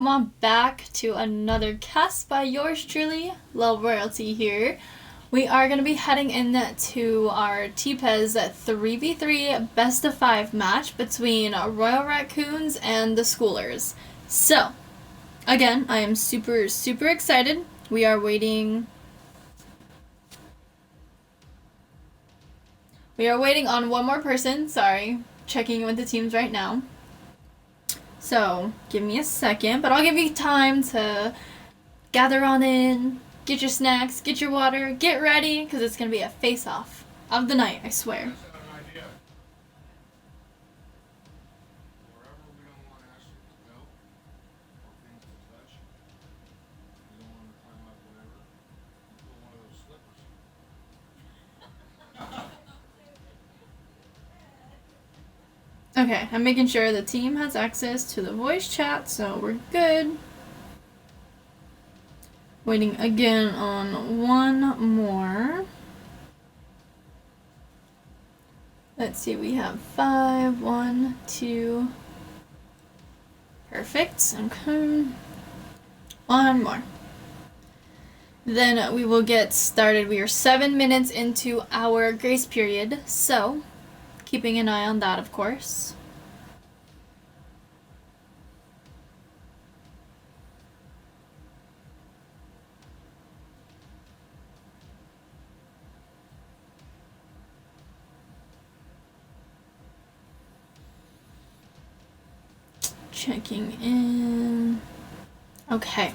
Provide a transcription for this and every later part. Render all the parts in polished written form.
Come on back to another cast by yours truly, Lil Royalty here. We are going to be heading into our TPES 3v3 best of 5 match between Royal Raccoons and the Schoolers. So, again, I am super excited. We are waiting on one more person, sorry. Checking with the teams right now. So, give me a second, but I'll give you time to gather on in, get your snacks, get your water, get ready, because it's going to be a face-off of the night, I swear. Okay, I'm making sure the team has access to the voice chat, so we're good. Waiting again on one more. Let's see, we have 5, 1, 2. Perfect. Okay. One more. Then we will get started. We are 7 minutes into our grace period, so keeping an eye on that, of course. Checking in. Okay.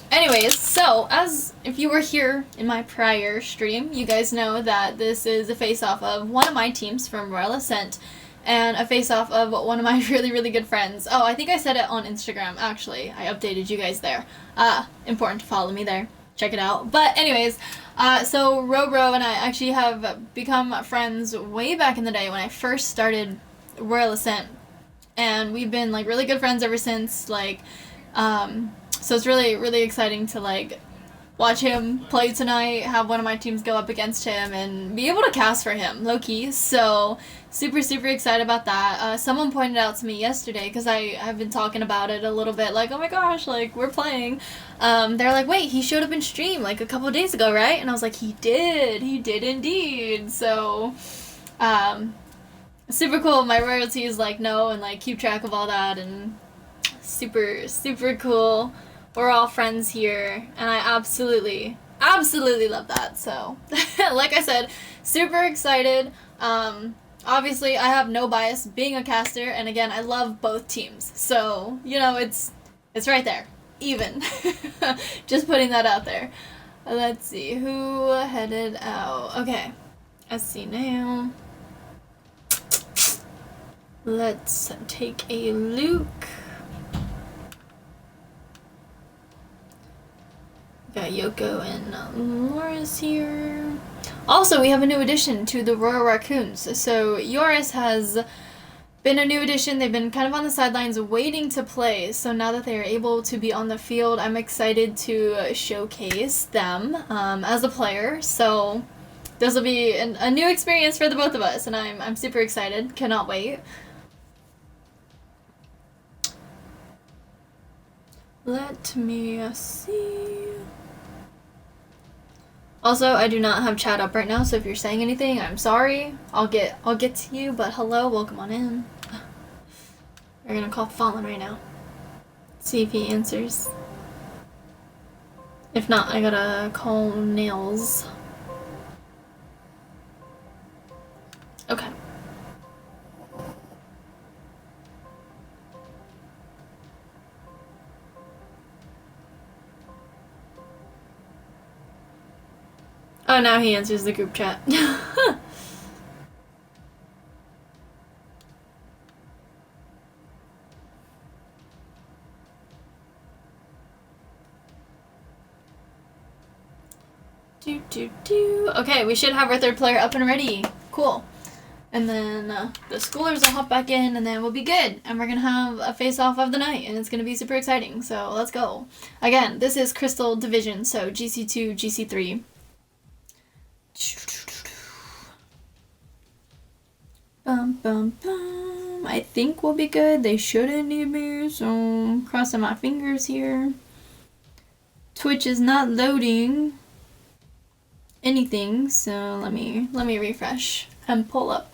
Anyways, so as if you were here in my prior stream, you guys know that this is a face-off of one of my teams from Royal Ascent and a face-off of one of my really good friends. Oh, I think I said it on Instagram, actually. I updated you guys there. Important to follow me there. Check it out. But anyways, so Robro and I actually have become friends way back in the day when I first started Royal Ascent. And we've been like really good friends ever since, like, so it's really exciting to like watch him play tonight, have one of my teams go up against him, and be able to cast for him, low-key. So super excited about that. Someone pointed out to me yesterday, because I've been talking about it a little bit, like, oh my gosh, like, we're playing. They're like, wait, he showed up in stream like a couple of days ago, right? And I was like, he did indeed. So super cool. My royalties like know and like keep track of all that, and super cool. We're all friends here, and I absolutely love that. So like I said, super excited. Obviously I have no bias being a caster, and again, I love both teams, so you know, it's right there even. Just putting that out there. Let's see who headed out. Okay, I see now. Let's take a look. Got Yoko and Laura's here. Also, we have a new addition to the Royal Raccoons. So Yoris has been a new addition. They've been kind of on the sidelines waiting to play. So now that they are able to be on the field, I'm excited to showcase them as a player. So this will be a new experience for the both of us, and I'm super excited. Cannot wait. Let me see. Also, I do not have chat up right now, so if you're saying anything, I'm sorry. I'll get to you, but hello, welcome on in. We're gonna call Fallen right now. See if he answers. If not, I gotta call Nails. Okay. Oh, now he answers the group chat. Okay, we should have our third player up and ready. Cool. And then the schoolers will hop back in, and then we'll be good. And we're going to have a face-off of the night, and it's going to be super exciting. So let's go. Again, this is Crystal Division, so GC2, GC3. I think will be good. They shouldn't need me, so crossing my fingers here. Twitch is not loading anything, so let me refresh and pull up.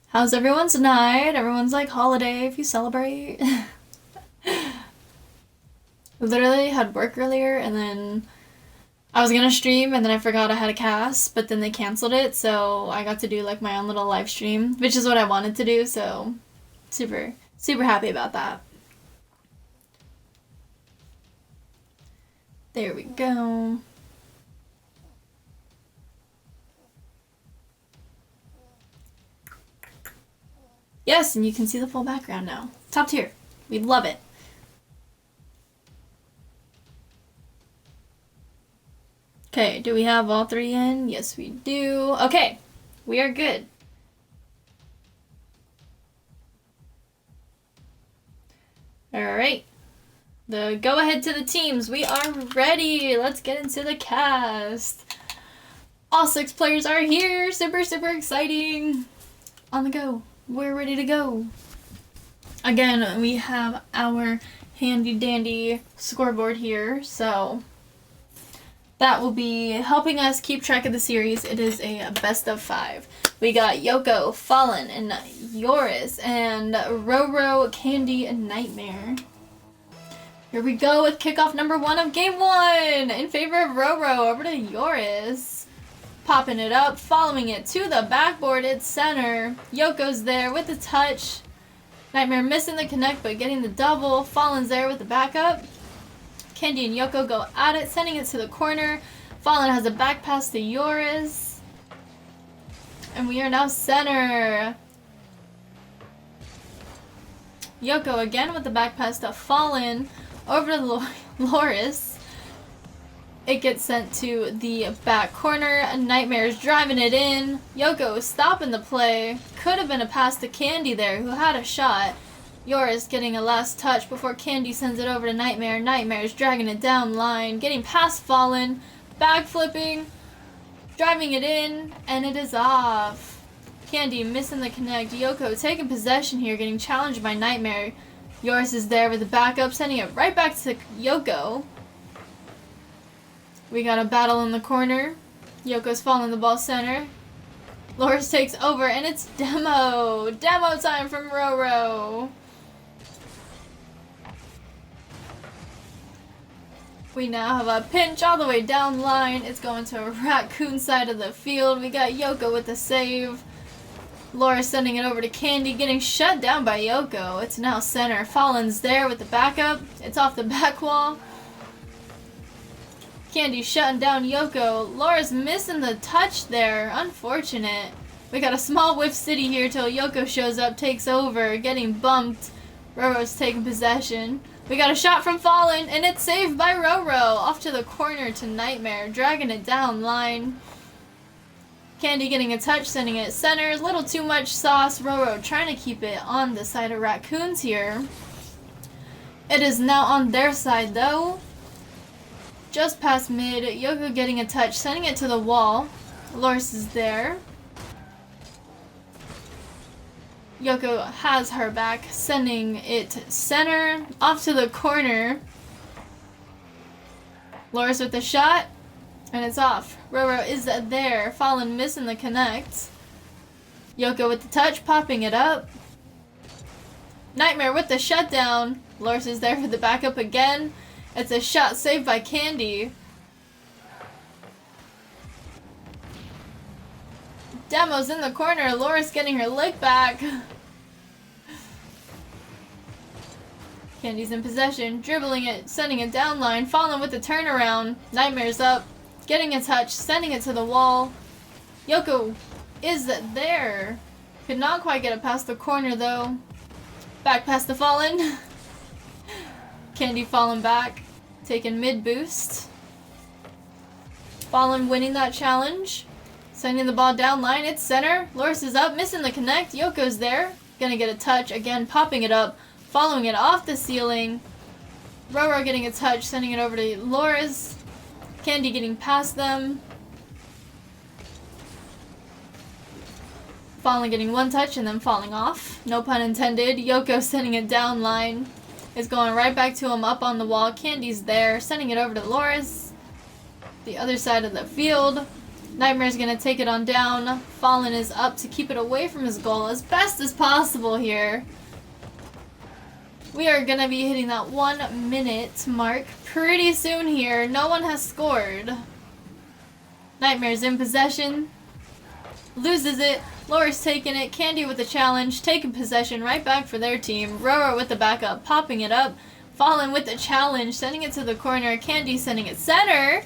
How's everyone's night? Everyone's like holiday if you celebrate. Literally had work earlier and then I was gonna stream and then I forgot I had a cast, but then they canceled it, so I got to do like my own little live stream, which is what I wanted to do, so super happy about that. There we go. Yes, and you can see the full background now. Top tier. We love it. Okay, do we have all three in? Yes, we do. Okay, we are good. Alright. The go ahead to the teams. We are ready. Let's get into the cast. All 6 players are here. Super exciting. On the go. We're ready to go. Again, we have our handy dandy scoreboard here, so that will be helping us keep track of the series. It is a best of 5. We got Yoko, Fallen, and Yoris, and Roro, Candy, and Nightmare. Here we go with kickoff number 1 of game 1 in favor of Roro. Over to Yoris. Popping it up, following it to the backboard, it's center. Yoko's there with the touch. Nightmare missing the connect, but getting the double. Fallen's there with the backup. Candy and Yoko go at it, sending it to the corner. Fallen has a back pass to Yoris. And we are now center. Yoko again with the back pass to Fallen. Over to Loris. It gets sent to the back corner. Nightmare's driving it in. Yoko stopping the play. Could have been a pass to Candy there, who had a shot. Yoris getting a last touch before Candy sends it over to Nightmare. Nightmare's dragging it down line. Getting past Fallen. Back flipping. Driving it in. And it is off. Candy missing the connect. Yoko taking possession here. Getting challenged by Nightmare. Yoris is there with the backup. Sending it right back to Yoko. We got a battle in the corner. Yoko's following the ball center. Loris takes over, and it's demo. Demo time from Roro. We now have a pinch all the way down line. It's going to Raccoon side of the field. We got Yoko with the save. Loris sending it over to Candy, getting shut down by Yoko. It's now center. Fallen's there with the backup. It's off the back wall. Candy shutting down Yoko. Laura's missing the touch there. Unfortunate. We got a small whiff city here till Yoko shows up, takes over, getting bumped. Roro's taking possession. We got a shot from Fallen, and it's saved by Roro. Off to the corner to Nightmare, dragging it down line. Candy getting a touch, sending it center. A little too much sauce. Roro trying to keep it on the side of Raccoons here. It is now on their side though. Just past mid, Yoko getting a touch, sending it to the wall. Loris is there. Yoko has her back, sending it center, off to the corner. Loris with the shot, and it's off. Roro is there, Fallen missing the connect. Yoko with the touch, popping it up. Nightmare with the shutdown. Loris is there for the backup again. It's a shot saved by Candy. Demo's in the corner. Loris getting her lick back. Candy's in possession. Dribbling it. Sending it down line. Fallen with the turnaround. Nightmare's up. Getting a touch. Sending it to the wall. Yoko is there. Could not quite get it past the corner though. Back past the Fallen. Candy falling back. Taking mid boost. Fallen winning that challenge. Sending the ball down line. It's center. Loris is up. Missing the connect. Yoko's there. Gonna get a touch. Again, popping it up. Following it off the ceiling. Roro getting a touch. Sending it over to Loris. Candy getting past them. Fallen getting one touch and then falling off. No pun intended. Yoko sending it down line. Is going right back to him up on the wall. Candy's there. Sending it over to Loris. The other side of the field. Nightmare's gonna take it on down. Fallen is up to keep it away from his goal as best as possible here. We are gonna be hitting that 1 minute mark pretty soon here. No one has scored. Nightmare's in possession. Loses it. Loris taking it. Candy with the challenge. Taking possession right back for their team. Roro with the backup. Popping it up. Fallen with the challenge. Sending it to the corner. Candy sending it center.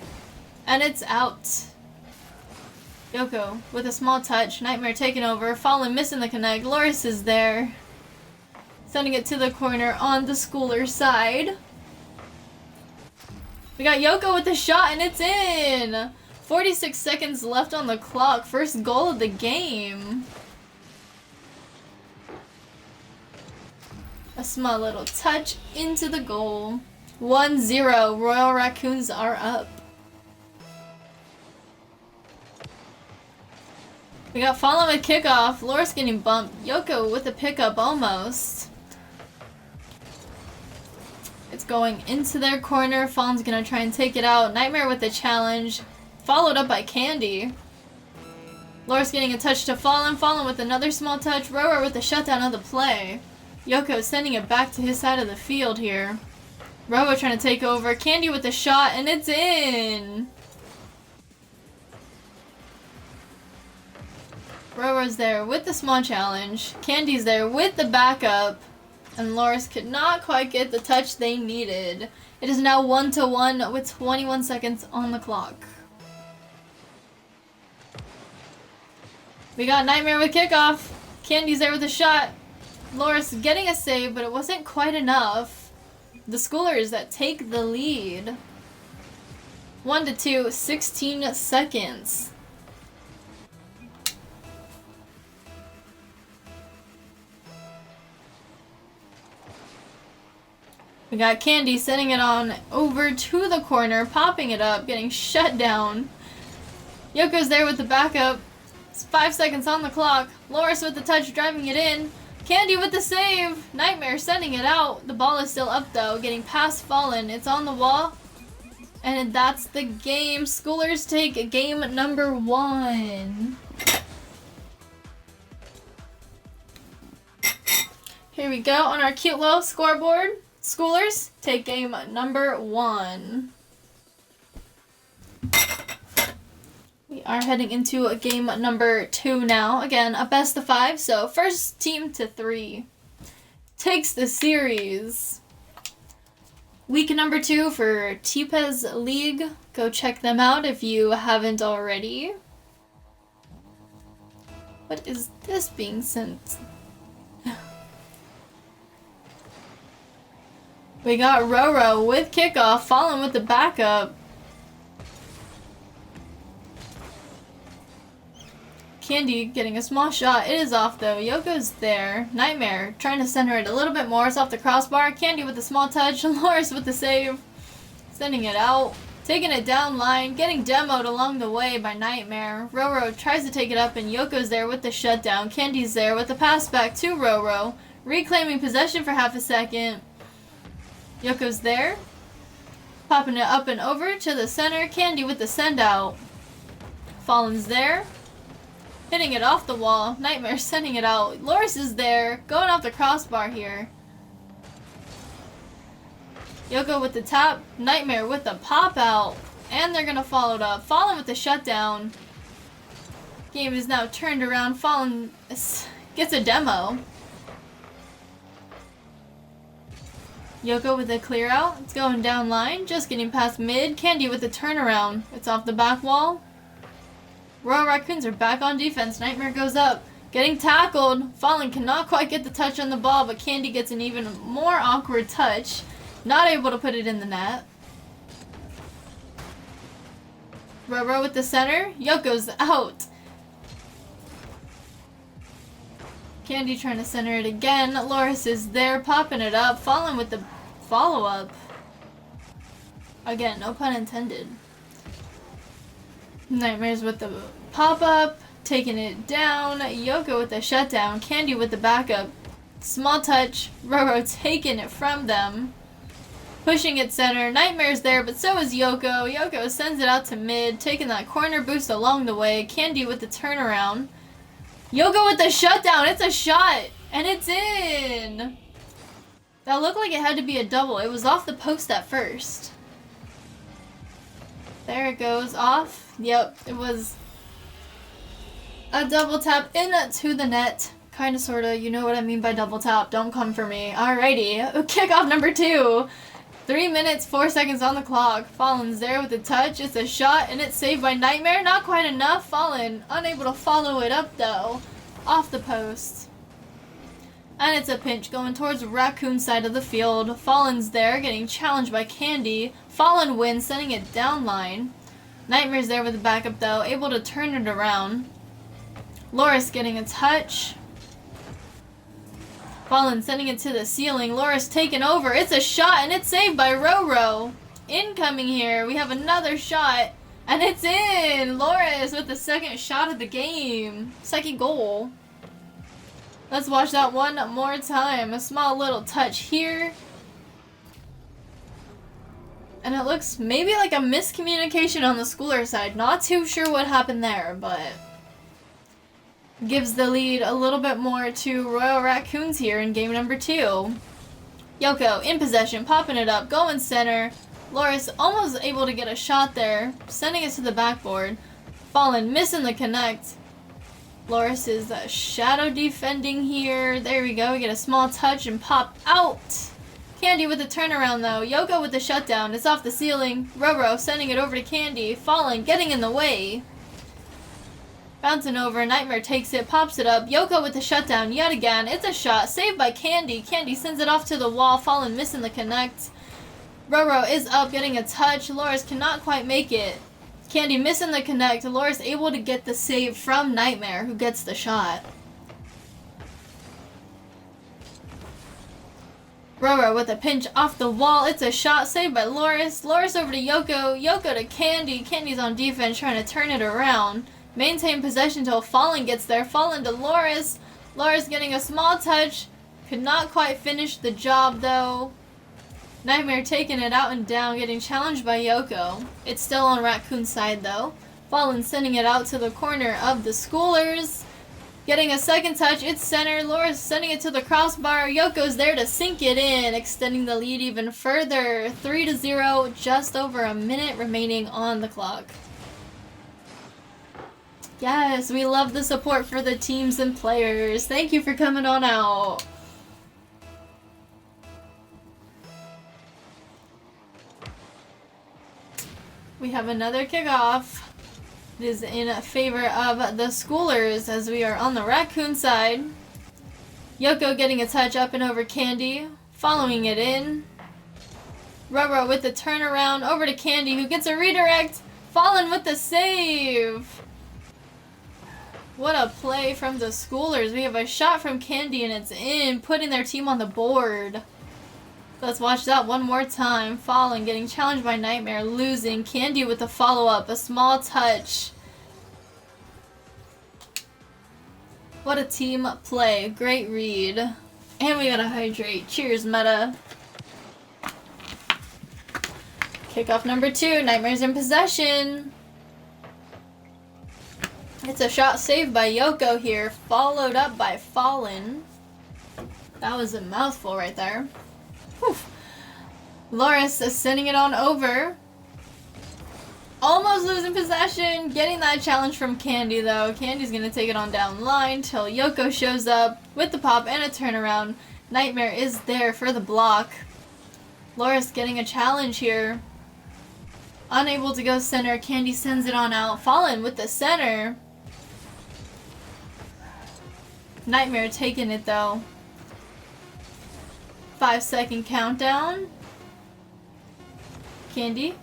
And it's out. Yoko with a small touch. Nightmare taking over. Fallen missing the connect. Loris is there. Sending it to the corner on the Schooler side. We got Yoko with the shot and it's in! 46 seconds left on the clock. First goal of the game. A small little touch into the goal. 1-0. Royal Raccoons are up. We got Fallen with kickoff. Loris getting bumped. Yoko with the pickup almost. It's going into their corner. Fallen's gonna try and take it out. Nightmare with the challenge. Followed up by Candy. Loris getting a touch to Fallen. Fallen with another small touch. Roro with the shutdown of the play. Yoko sending it back to his side of the field here. Roro trying to take over. Candy with the shot and it's in! Roro's there with the small challenge. Candy's there with the backup. And Loris could not quite get the touch they needed. It is now 1-1 with 21 seconds on the clock. We got Nightmare with kickoff. Candy's there with a shot. Loris getting a save, but it wasn't quite enough. The Schoolers that take the lead. 1-2, 16 seconds. We got Candy sending it on over to the corner, popping it up, getting shut down. Yoko's there with the backup. It's 5 seconds on the clock. Loris with the touch, driving it in. Candy with the save. Nightmare sending it out. The ball is still up though, getting past Fallen. It's on the wall. And that's the game. Schoolers take game number 1. Here we go on our cute little scoreboard. Schoolers take game number 1. We are heading into a game number 2 now. Again, a best of 5. So first team to 3 takes the series. Week number 2 for TPES League. Go check them out if you haven't already. What is this being sent? We got Roro with kickoff, Fallen with the backup. Candy getting a small shot. It is off though. Yoko's there. Nightmare trying to center it a little bit more. It's off the crossbar. Candy with a small touch. Loris with the save. Sending it out. Taking it down line. Getting demoed along the way by Nightmare. Roro tries to take it up and Yoko's there with the shutdown. Candy's there with the pass back to Roro. Reclaiming possession for half a second. Yoko's there. Popping it up and over to the center. Candy with the send out. Fallen's there. Hitting it off the wall. Nightmare sending it out. Loris is there. Going off the crossbar here. Yoko with the tap. Nightmare with the pop out. And they're going to follow it up. Fallen with the shutdown. Game is now turned around. Fallen gets a demo. Yoko with a clear out. It's going down line. Just getting past mid. Candy with the turnaround. It's off the back wall. Royal Raccoons are back on defense. Nightmare goes up. Getting tackled. Fallen cannot quite get the touch on the ball, but Candy gets an even more awkward touch. Not able to put it in the net. Roro with the center. Yoko's out. Candy trying to center it again. Loris is there, popping it up. Fallen with the follow-up. Again, no pun intended. Nightmares with the pop-up. taking it down. Yoko with the shutdown. Candy with the backup. Small touch. Roro taking it from them. Pushing it center. Nightmare's there, but so is Yoko. Yoko sends it out to mid, taking that corner boost along the way. Candy with the turnaround. Yoko with the shutdown. It's a shot. And it's in. That looked like it had to be a double. It was off the post at first. There it goes. Off. Yep, it was a double tap into the net. Kinda, sorta. You know what I mean by double tap. Don't come for me. Alrighty. Kickoff number 2. 3 minutes, 4 seconds on the clock. Fallen's there with a touch. It's a shot, and it's saved by Nightmare. Not quite enough. Fallen unable to follow it up, though. Off the post. And it's a pinch going towards Raccoon's side of the field. Fallen's there, getting challenged by Candy. Fallen wins, sending it down line. Nightmare's there with the backup, though, able to turn it around. Loris getting a touch. Fallen sending it to the ceiling. Loris taking over. It's a shot, and it's saved by Roro. Incoming here. We have another shot, and it's in. Loris with the second shot of the game. Second goal. Let's watch that one more time. A small little touch here. And it looks maybe like a miscommunication on the Schooler side. Not too sure what happened there, but gives the lead a little bit more to Royal Raccoons here in game number 2. Yoko in possession, popping it up, going center. Loris almost able to get a shot there, sending it to the backboard. Fallen missing the connect. Loris is shadow defending here. There we go. We get a small touch and pop out. Candy with the turnaround, though. Yoko with the shutdown. It's off the ceiling. Roro sending it over to Candy. Fallen getting in the way. Bouncing over. Nightmare takes it. Pops it up. Yoko with the shutdown yet again. It's a shot. Saved by Candy. Candy sends it off to the wall. Fallen missing the connect. Roro is up getting a touch. Loris cannot quite make it. Candy missing the connect. Loris able to get the save from Nightmare, who gets the shot. Roro with a pinch off the wall. It's a shot saved by Loris. Loris over to Yoko. Yoko to Candy. Candy's on defense trying to turn it around. Maintain possession until Fallen gets there. Fallen to Loris. Loris getting a small touch. Could not quite finish the job, though. Nightmare taking it out and down, getting challenged by Yoko. It's still on Raccoon's side, though. Fallen sending it out to the corner of the Schoolers. Getting a second touch, it's center. Loris sending it to the crossbar. Yoko's there to sink it in, extending the lead even further. 3-0, just over a minute remaining on the clock. Yes, we love the support for the teams and players. Thank you for coming on out. We have another kickoff. It is in favor of the Schoolers as we are on the Raccoon side. Yoko getting a touch up and over Candy, following it in. Roro with the turnaround over to Candy, who gets a redirect. Fallen with the save. What a play from the Schoolers. We have a shot from Candy and it's in, putting their team on the board. Let's watch that one more time. Fallen getting challenged by Nightmare, losing. Candy with the follow-up, a small touch. What a team play. Great read. And we gotta hydrate. Cheers, Meta. Kickoff number 2. Nightmare's in possession. It's a shot saved by Yoko here, followed up by Fallen. That was a mouthful right there. Whew. Loris is sending it on over. Almost losing possession. Getting that challenge from Candy, though. Candy's going to take it on down line till Yoko shows up with the pop and a turnaround. Nightmare is there for the block. Loris getting a challenge here. Unable to go center. Candy sends it on out. Fallen with the center. Nightmare taking it, though. 5-second countdown. Candy.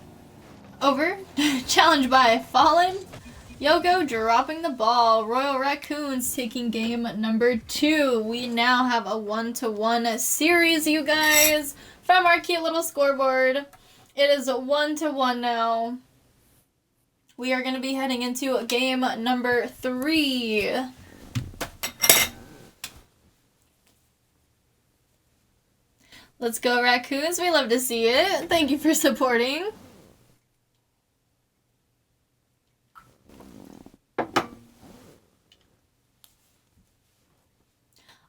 Over. Challenged by Fallen. Yoko dropping the ball. Royal Raccoons taking game number 2. We now have a 1-1 series, you guys, from our cute little scoreboard. It is a 1-1 now. We are going to be heading into game number 3. Let's go, Raccoons. We love to see it. Thank you for supporting.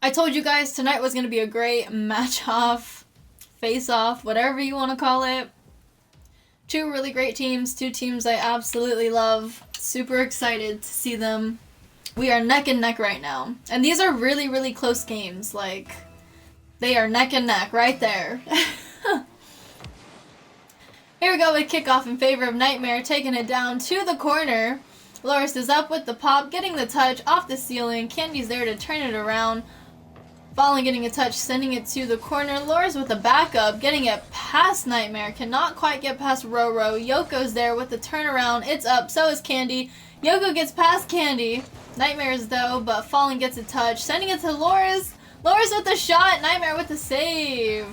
I told you guys tonight was going to be a great match-off, face-off, whatever you want to call it. 2 really great teams, 2 teams I absolutely love. Super excited to see them. We are neck and neck right now. And these are really, really close games. Like, they are neck and neck right there. Here we go with kickoff in favor of Nightmare, taking it down to the corner. Loris is up with the pop, getting the touch off the ceiling. Candy's there to turn it around. Fallen getting a touch, sending it to the corner. Loris with the backup, getting it past Nightmare. Cannot quite get past Roro. Yoko's there with the turnaround. It's up, so is Candy. Yoko gets past Candy. Nightmare's though, but Fallen gets a touch, sending it to Loris. Loris with the shot, Nightmare with the save.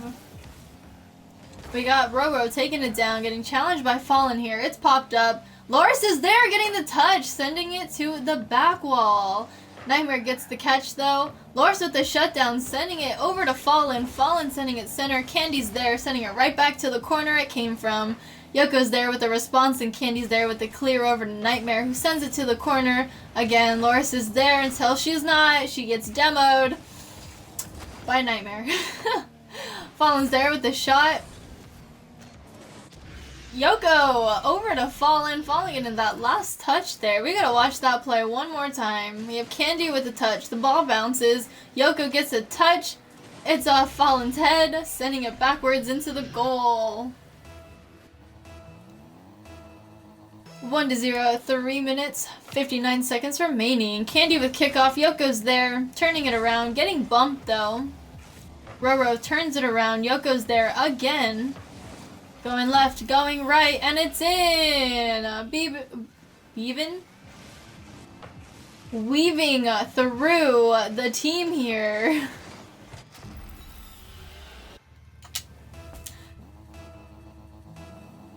We got Roro taking it down, getting challenged by Fallen here. It's popped up. Loris is there, getting the touch, sending it to the back wall. Nightmare gets the catch though. Loris with the shutdown, sending it over to Fallen. Fallen sending it center. Candy's there, sending it right back to the corner it came from. Yoko's there with the response, and Candy's there with the clear over to Nightmare, who sends it to the corner. Again, Loris is there until she's not. She gets demoed by Nightmare. Fallen's there with the shot. Yoko over to Fallen. Fallen getting that last touch there. We gotta watch that play one more time. We have Candy with the touch. The ball bounces. Yoko gets a touch. It's off Fallen's head, sending it backwards into the goal. 1-0, 3 minutes, 59 seconds remaining. Candy with kickoff. Yoko's there, turning it around, getting bumped though. Roro turns it around. Yoko's there again. Going left, going right, and it's in! Weaving through the team here.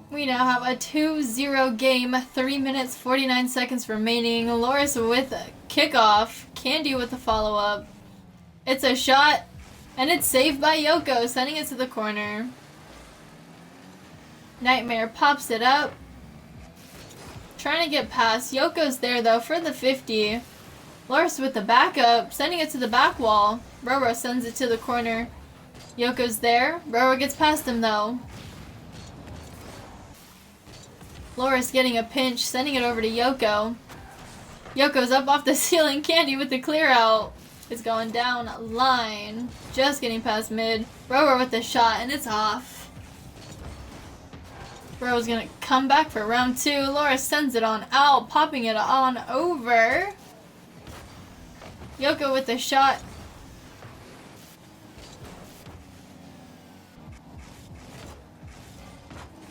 We now have a 2-0 game, 3 minutes, 49 seconds remaining. Loris with a kickoff, Candy with the follow-up. It's a shot, and it's saved by Yoko, sending it to the corner. Nightmare pops it up. Trying to get past. Yoko's there though for the 50. Loris with the backup, sending it to the back wall. Roro sends it to the corner. Yoko's there. Roro gets past him though. Loris getting a pinch, sending it over to Yoko. Yoko's up off the ceiling. Candy with the clear out. It's going down line. Just getting past mid. Roro with the shot, and it's off. Roro's gonna come back for round 2. Loris sends it on out, popping it on over. Yoko with the shot.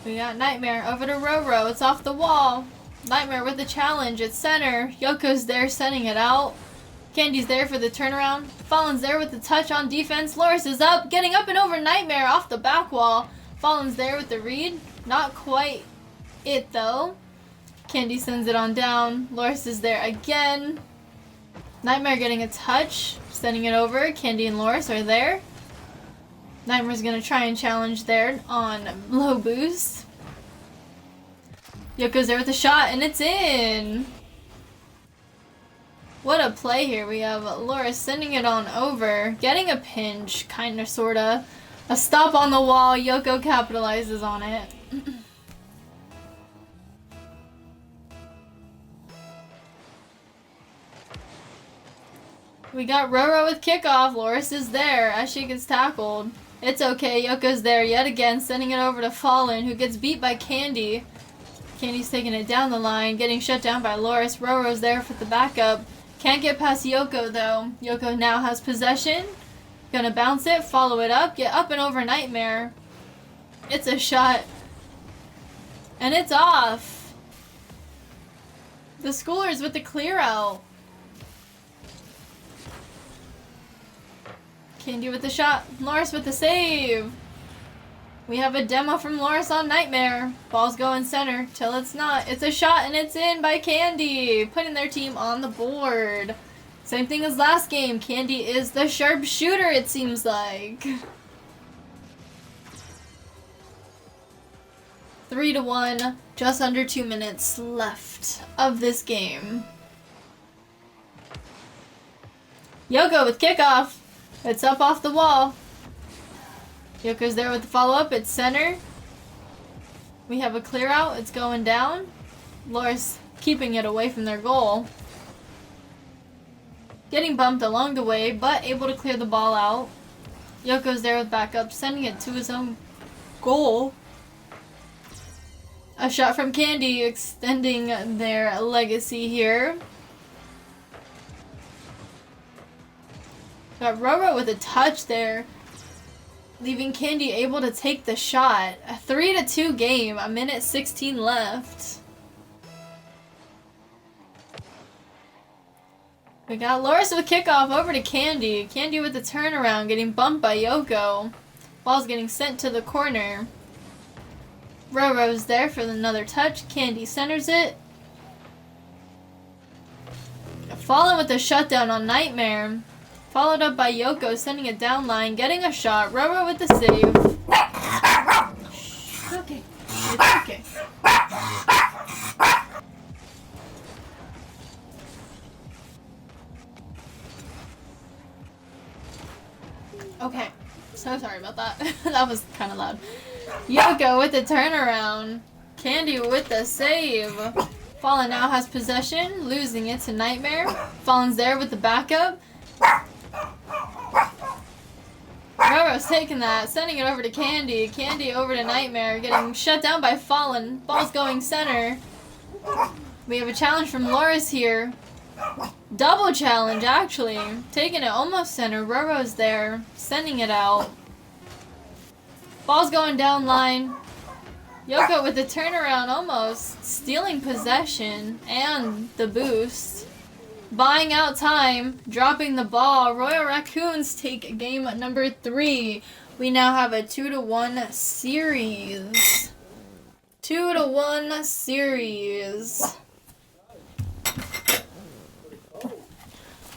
We got Nightmare over to Roro. It's off the wall. Nightmare with the challenge at center. Yoko's there sending it out. Candy's there for the turnaround. Fallen's there with the touch on defense. Loris is up, getting up and over Nightmare off the back wall. Fallen's there with the read. Not quite it though. Candy sends it on down. Loris is there again. Nightmare getting a touch, sending it over. Candy and Loris are there. Nightmare's gonna try and challenge there on low boost. Yoko's there with a shot, and it's in. What a play here. We have Loris sending it on over, getting a pinch, kinda sorta. A stop on the wall. Yoko capitalizes on it. We got Roro with kickoff. Loris is there as she gets tackled. It's okay. Yoko's there yet again, sending it over to Fallen, who gets beat by Candy. Candy's taking it down the line, getting shut down by Loris. Roro's there for the backup. Can't get past Yoko though. Yoko now has possession. Gonna bounce it, follow it up, get up and over Nightmare. It's a shot. And it's off. The Schoolers with the clear out. Candy with the shot. Loris with the save. We have a demo from Loris on Nightmare. Ball's going center till it's not. It's a shot and it's in by Candy, putting their team on the board. Same thing as last game. Candy is the sharpshooter, it seems like. 3-1, just under 2 minutes left of this game. Yoko with kickoff. It's up off the wall. Yoko's there with the follow-up. It's center. We have a clear out. It's going down. Loris keeping it away from their goal. Getting bumped along the way, but able to clear the ball out. Yoko's there with backup, sending it to his own goal. A shot from Candy, extending their legacy here. Got Roro with a touch there, leaving Candy able to take the shot. A 3-2 game, a minute 16 left. We got Loris with kickoff over to Candy. Candy with the turnaround, getting bumped by Yoko. Ball's getting sent to the corner. Roro's there for another touch. Candy centers it. Fallen with a shutdown on Nightmare. Followed up by Yoko, sending it down line, getting a shot. Roro with the save. It's okay. It's okay. Okay. So sorry about that. That was kind of loud. Yoko with the turnaround. Candy with the save. Fallen now has possession, losing it to Nightmare. Fallen's there with the backup. Roro's taking that, sending it over to Candy. Candy over to Nightmare, getting shut down by Fallen. Ball's going center. We have a challenge from Loris here. Double challenge, actually. Taking it almost center. Roro's there, sending it out. Ball's going down line. Yoko with the turnaround, almost stealing possession and the boost. Buying out time, dropping the ball. Royal Raccoons take game number 3. We now have a 2-1 series. 2-1 series.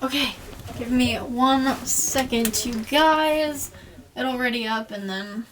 Okay, give me 1 second, you guys. It'll ready up and then...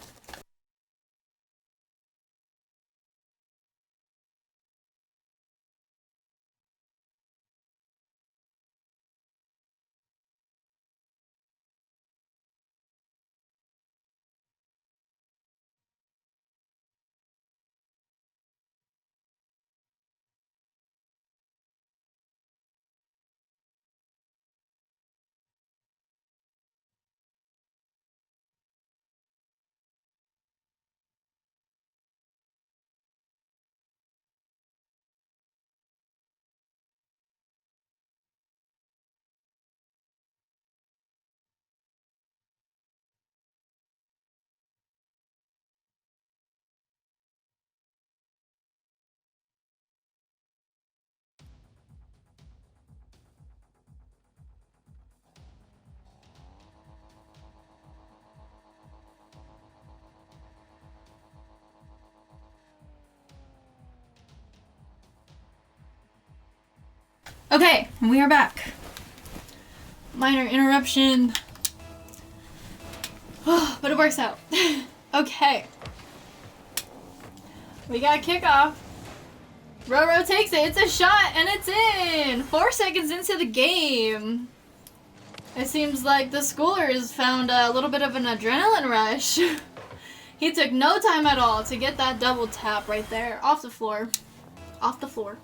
Okay, we are back. Minor interruption. But it works out. Okay. We got kickoff. Roro takes it. It's a shot and it's in. 4 seconds into the game. It seems like the schoolers found a little bit of an adrenaline rush. He took no time at all to get that double tap right there. Off the floor. Off the floor.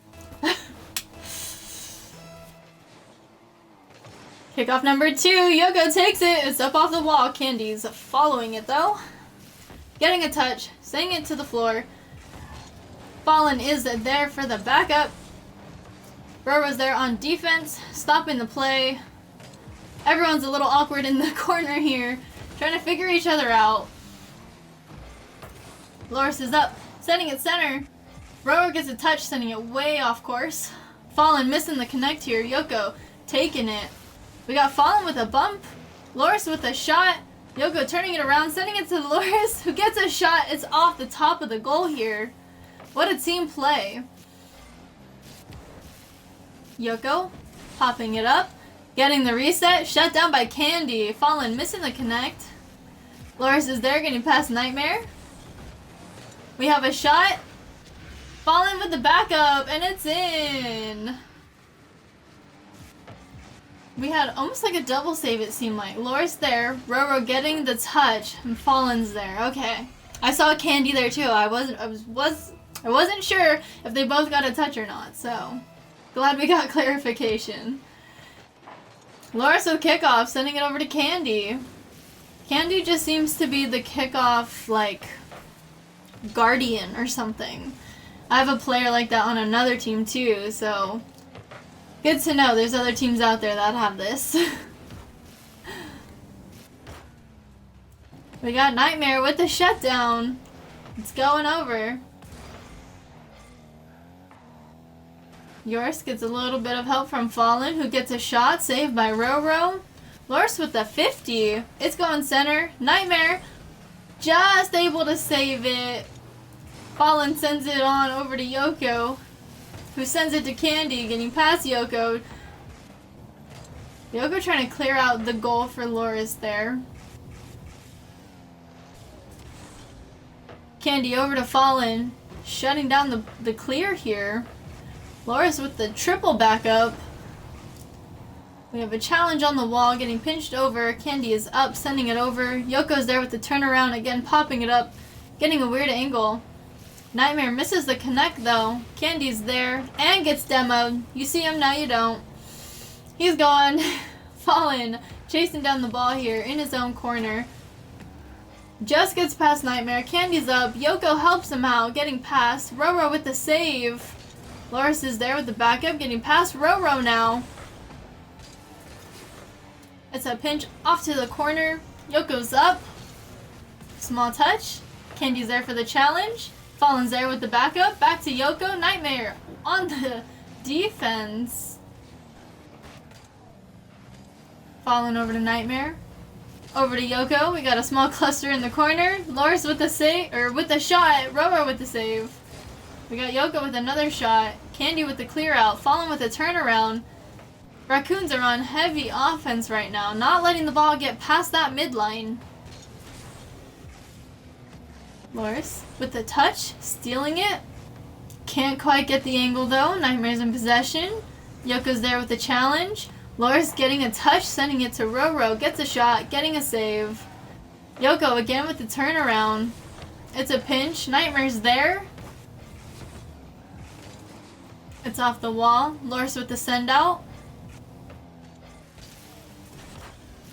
Kickoff number 2, Yoko takes it. It's up off the wall. Candy's following it though. Getting a touch, sending it to the floor. Fallen is there for the backup. Roro's there on defense, stopping the play. Everyone's a little awkward in the corner here, trying to figure each other out. Loris is up, sending it center. Roro gets a touch, sending it way off course. Fallen missing the connect here. Yoko taking it. We got Fallen with a bump. Loris with a shot. Yoko turning it around, sending it to Loris, who gets a shot. It's off the top of the goal here. What a team play. Yoko popping it up, getting the reset, shut down by Candy. Fallen missing the connect. Loris is there, getting past Nightmare. We have a shot. Fallen with the backup, and it's in. We had almost like a double save, it seemed like. Loris there, Roro getting the touch, and Fallen's there. Okay. I saw Candy there too. I wasn't sure if they both got a touch or not, so glad we got clarification. Loris with kickoff, sending it over to Candy. Candy just seems to be the kickoff, like, guardian or something. I have a player like that on another team too, so good to know there's other teams out there that have this. We got Nightmare with the shutdown. It's going over. Yoris gets a little bit of help from Fallen, who gets a shot, saved by Roro. Loris with the 50. It's going center. Nightmare just able to save it. Fallen sends it on over to Yoko, who sends it to Candy, getting past Yoko. Yoko trying to clear out the goal for Loris there. Candy over to Fallen, shutting down the clear here. Loris with the triple backup. We have a challenge on the wall, getting pinched over. Candy is up, sending it over. Yoko's there with the turnaround, again popping it up, getting a weird angle. Nightmare misses the connect though. Candy's there and gets demoed. You see him, now you don't. He's gone. Fallen chasing down the ball here in his own corner. Just gets past Nightmare. Candy's up. Yoko helps him out, getting past. Roro with the save. Loris is there with the backup, getting past Roro now. It's a pinch off to the corner. Yoko's up. Small touch. Candy's there for the challenge. Fallen's there with the backup. Back to Yoko. Nightmare on the defense. Fallen over to Nightmare. Over to Yoko. We got a small cluster in the corner. Loris with the save, or with the shot. Roro with the save. We got Yoko with another shot. Candy with the clear out. Fallen with a turnaround. Raccoons are on heavy offense right now, not letting the ball get past that midline. Loris with the touch, stealing it. Can't quite get the angle though. Nightmare's in possession. Yoko's there with the challenge. Loris getting a touch, sending it to Roro. Gets a shot, getting a save. Yoko again with the turnaround. It's a pinch. Nightmare's there. It's off the wall. Loris with the send out.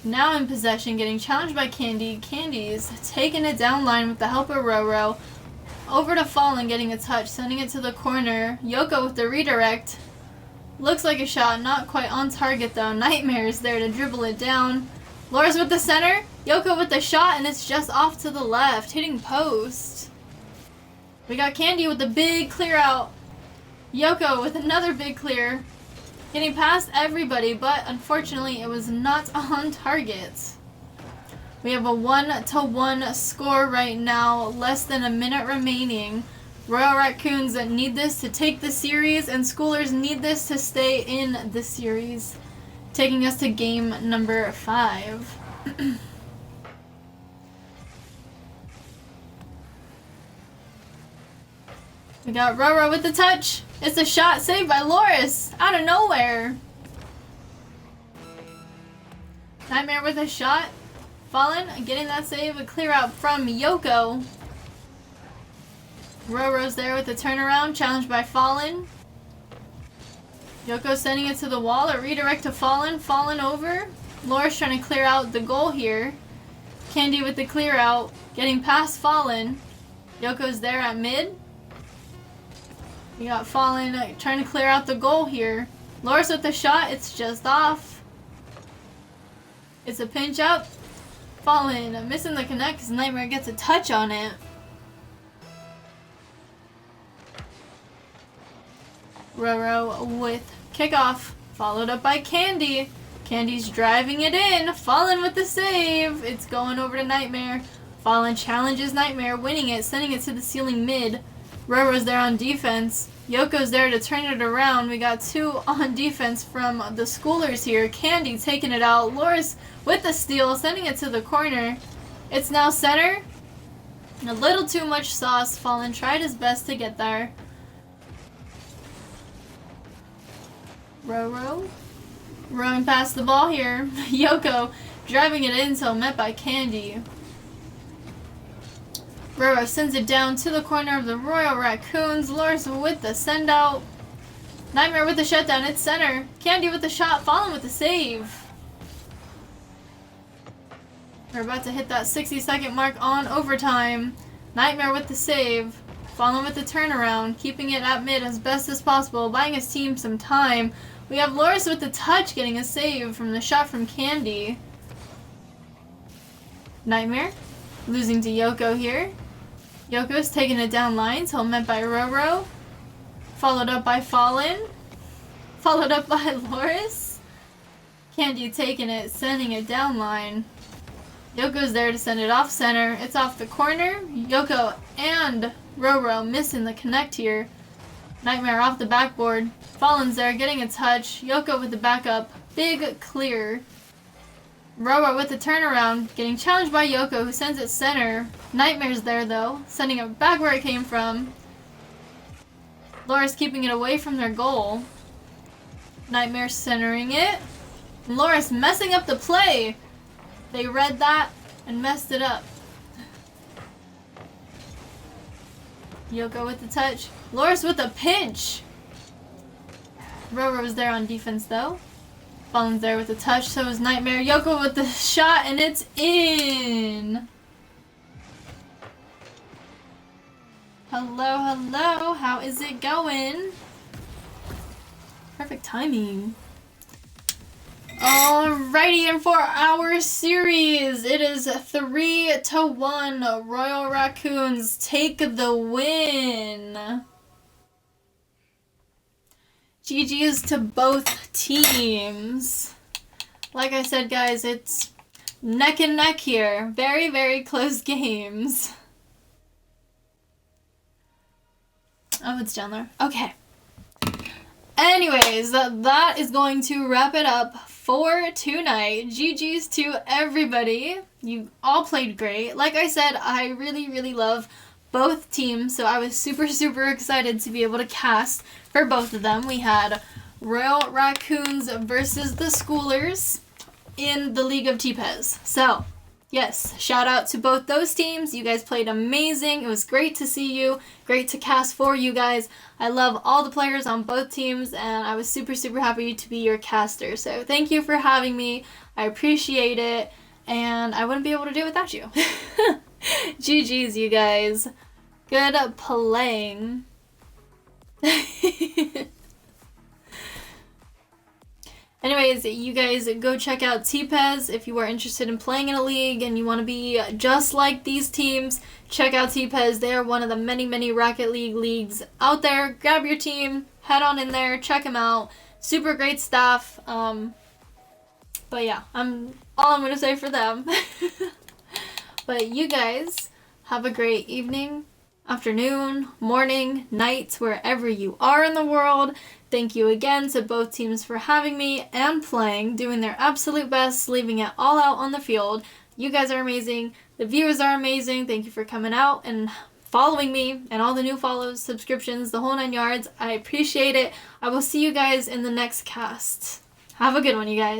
Now in possession, getting challenged by Candy. Candy's taking it down line with the help of Roro. Over to Fallen, getting a touch, sending it to the corner. Yoko with the redirect. Looks like a shot, not quite on target though. Nightmare is there to dribble it down. Loris with the center. Yoko with the shot, and it's just off to the left, hitting post. We got Candy with the big clear out. Yoko with another big clear. Getting past everybody, but unfortunately it was not on target. We have a 1-1 score right now, less than a minute remaining. Royal Raccoons need this to take the series, and Schoolers need this to stay in the series. Taking us to game number 5. We got Roro with the touch. It's a shot saved by Loris out of nowhere. Nightmare with a shot. Fallen getting that save. A clear out from Yoko. Roro's there with the turnaround. Challenged by Fallen. Yoko sending it to the wall. A redirect to Fallen. Fallen over. Loris trying to clear out the goal here. Candy with the clear out. Getting past Fallen. Yoko's there at mid. We got Fallen trying to clear out the goal here. Loris with the shot. It's just off. It's a pinch up. Fallen missing the connect because Nightmare gets a touch on it. Roro with kickoff. Followed up by Candy. Candy's driving it in. Fallen with the save. It's going over to Nightmare. Fallen challenges Nightmare, winning it, sending it to the ceiling mid. Roro's there on defense. Yoko's there to turn it around. We got 2 on defense from the schoolers here. Candy taking it out. Loris with the steal, sending it to the corner. It's now center. A little too much sauce. Fallen tried his best to get there. Roro rowing past the ball here. Yoko driving it in until met by Candy. Roro sends it down to the corner of the Royal Raccoons. Loris with the send out. Nightmare with the shutdown. It's center. Candy with the shot. Fallen with the save. We're about to hit that 60-second mark on overtime. Nightmare with the save. Fallen with the turnaround. Keeping it at mid as best as possible. Buying his team some time. We have Loris with the touch getting a save from the shot from Candy. Nightmare losing to Yoko here. Yoko's taking it down line till met by Roro. Followed up by Fallen. Followed up by Loris. Candy taking it, sending it down line. Yoko's there to send it off center. It's off the corner. Yoko and Roro missing the connect here. Nightmare off the backboard. Fallen's there getting a touch. Yoko with the backup. Big clear. Roro with the turnaround. Getting challenged by Yoko who sends it center. Nightmare's there though. Sending it back where it came from. Loris keeping it away from their goal. Nightmare centering it. Loris messing up the play. They read that and messed it up. Yoko with the touch. Loris with a pinch. Roro's there on defense though. Fallen's there with the touch, so is Nightmare. Yoko with the shot, and it's in. Hello, hello. How is it going? Perfect timing. Alrighty, and for our series, it is 3-1. Royal Raccoons take the win. GG's to both teams. Like I said, guys, it's neck and neck here. Very, very close games. Oh, it's down there. Okay. Anyways, that is going to wrap it up for tonight. GG's to everybody. You all played great. Like I said, I really, really love both teams, so I was super, super excited to be able to cast for both of them. We had Royal Raccoons versus the Schoolers in the League of TPES. So, yes, shout out to both those teams. You guys played amazing. It was great to see you. Great to cast for you guys. I love all the players on both teams, and I was super, super happy to be your caster. So, thank you for having me. I appreciate it, and I wouldn't be able to do it without you. GG's, you guys. Good playing. Anyways, you guys go check out TPES if you are interested in playing in a league and you want to be just like these teams. Check out TPES. They are one of the many, many Rocket League leagues out there. Grab your team, head on in there, check them out. Super great staff. But yeah, all I'm going to say for them. But you guys have a great evening, afternoon, morning, night, wherever you are in the world. Thank you again to both teams for having me and playing, doing their absolute best, leaving it all out on the field. You guys are amazing. The viewers are amazing. Thank you for coming out and following me and all the new follows, subscriptions, the whole 9 yards. I appreciate it. I will see you guys in the next cast. Have a good one, you guys.